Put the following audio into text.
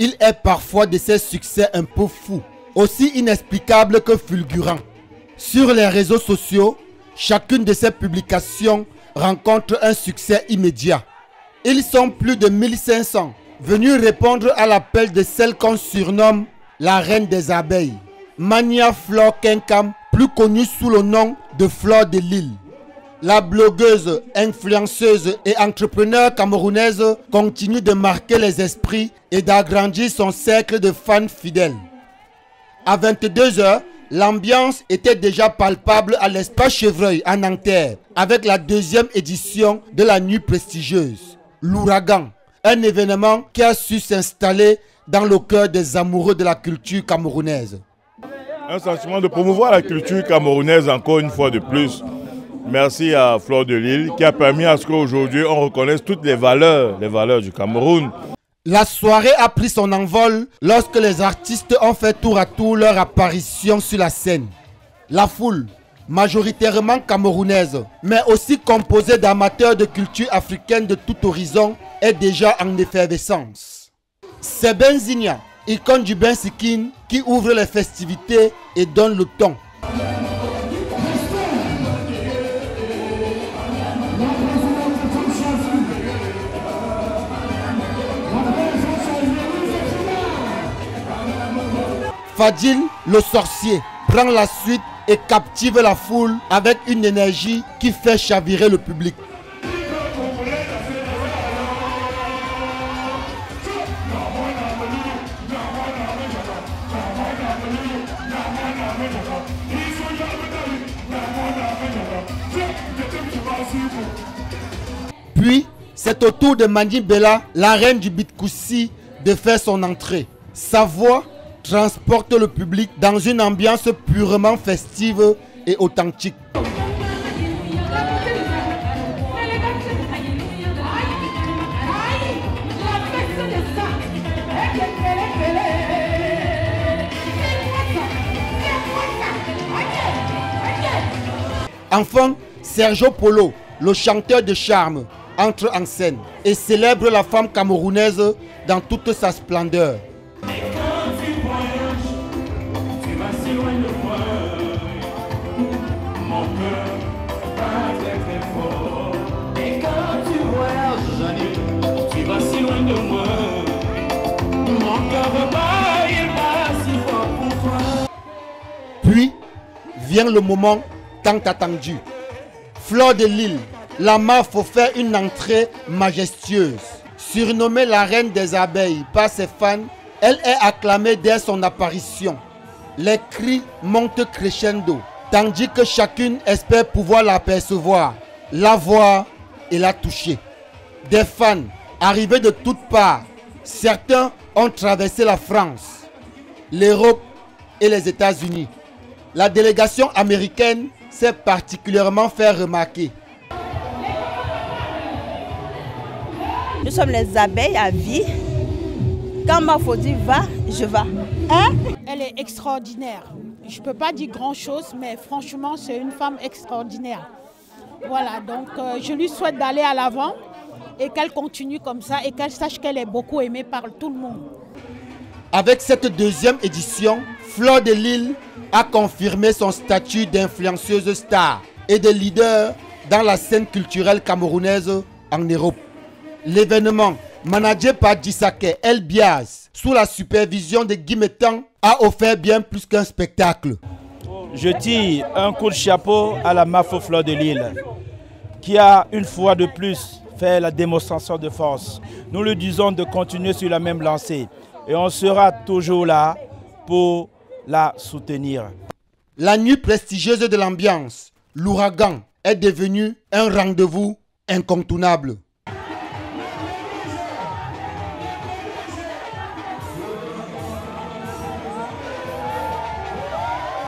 il est parfois de ses succès un peu fous, aussi inexplicables que fulgurants. Sur les réseaux sociaux, chacune de ces publications rencontre un succès immédiat. Ils sont plus de 1500 venus répondre à l'appel de celle qu'on surnomme la reine des abeilles, Mania Flore Kenkam, plus connue sous le nom de Flore de Lille. La blogueuse, influenceuse et entrepreneur camerounaise continue de marquer les esprits et d'agrandir son cercle de fans fidèles. À 22 h, l'ambiance était déjà palpable à l'Espace Chevreuil à Nanterre avec la deuxième édition de la nuit prestigieuse, l'Ouragan, un événement qui a su s'installer dans le cœur des amoureux de la culture camerounaise. Un sentiment de promouvoir la culture camerounaise encore une fois de plus. Merci à Flore de Lille qui a permis à ce qu'aujourd'hui on reconnaisse toutes les valeurs du Cameroun. La soirée a pris son envol lorsque les artistes ont fait tour à tour leur apparition sur la scène. La foule, majoritairement camerounaise, mais aussi composée d'amateurs de culture africaine de tout horizon, est déjà en effervescence. C'est Benzinia, icône du Bensikin, qui ouvre les festivités et donne le ton. Fadil, le sorcier, prend la suite et captive la foule avec une énergie qui fait chavirer le public. Puis, c'est au tour de Mani Bella, la reine du Bitkoussi, de faire son entrée. Sa voix transporte le public dans une ambiance purement festive et authentique. Enfin, Sergio Polo, le chanteur de charme, entre en scène et célèbre la femme camerounaise dans toute sa splendeur. Puis vient le moment tant attendu. Flore de Lille, la MAF fait une entrée majestueuse. Surnommée la reine des abeilles par ses fans, elle est acclamée dès son apparition. Les cris montent crescendo, tandis que chacune espère pouvoir l'apercevoir, la voir et la toucher. Des fans arrivés de toutes parts, certains ont traversé la France, l'Europe et les États-Unis. La délégation américaine s'est particulièrement fait remarquer. Nous sommes les abeilles à vie. Quand Mafo dit va, je vais. Hein? Elle est extraordinaire. Je ne peux pas dire grand-chose, mais franchement, c'est une femme extraordinaire. Voilà, donc je lui souhaite d'aller à l'avant et qu'elle continue comme ça et qu'elle sache qu'elle est beaucoup aimée par tout le monde. Avec cette deuxième édition, Flore de Lille a confirmé son statut d'influenceuse star et de leader dans la scène culturelle camerounaise en Europe. L'événement, managé par Dissake El Biaz, sous la supervision de Guy Mettan, a offert bien plus qu'un spectacle. Je tire un coup de chapeau à la MAF Flore de Lille, qui a une fois de plus fait la démonstration de force. Nous lui disons de continuer sur la même lancée et on sera toujours là pour la soutenir. La nuit prestigieuse de l'ambiance, l'Ouragan, est devenue un rendez-vous incontournable.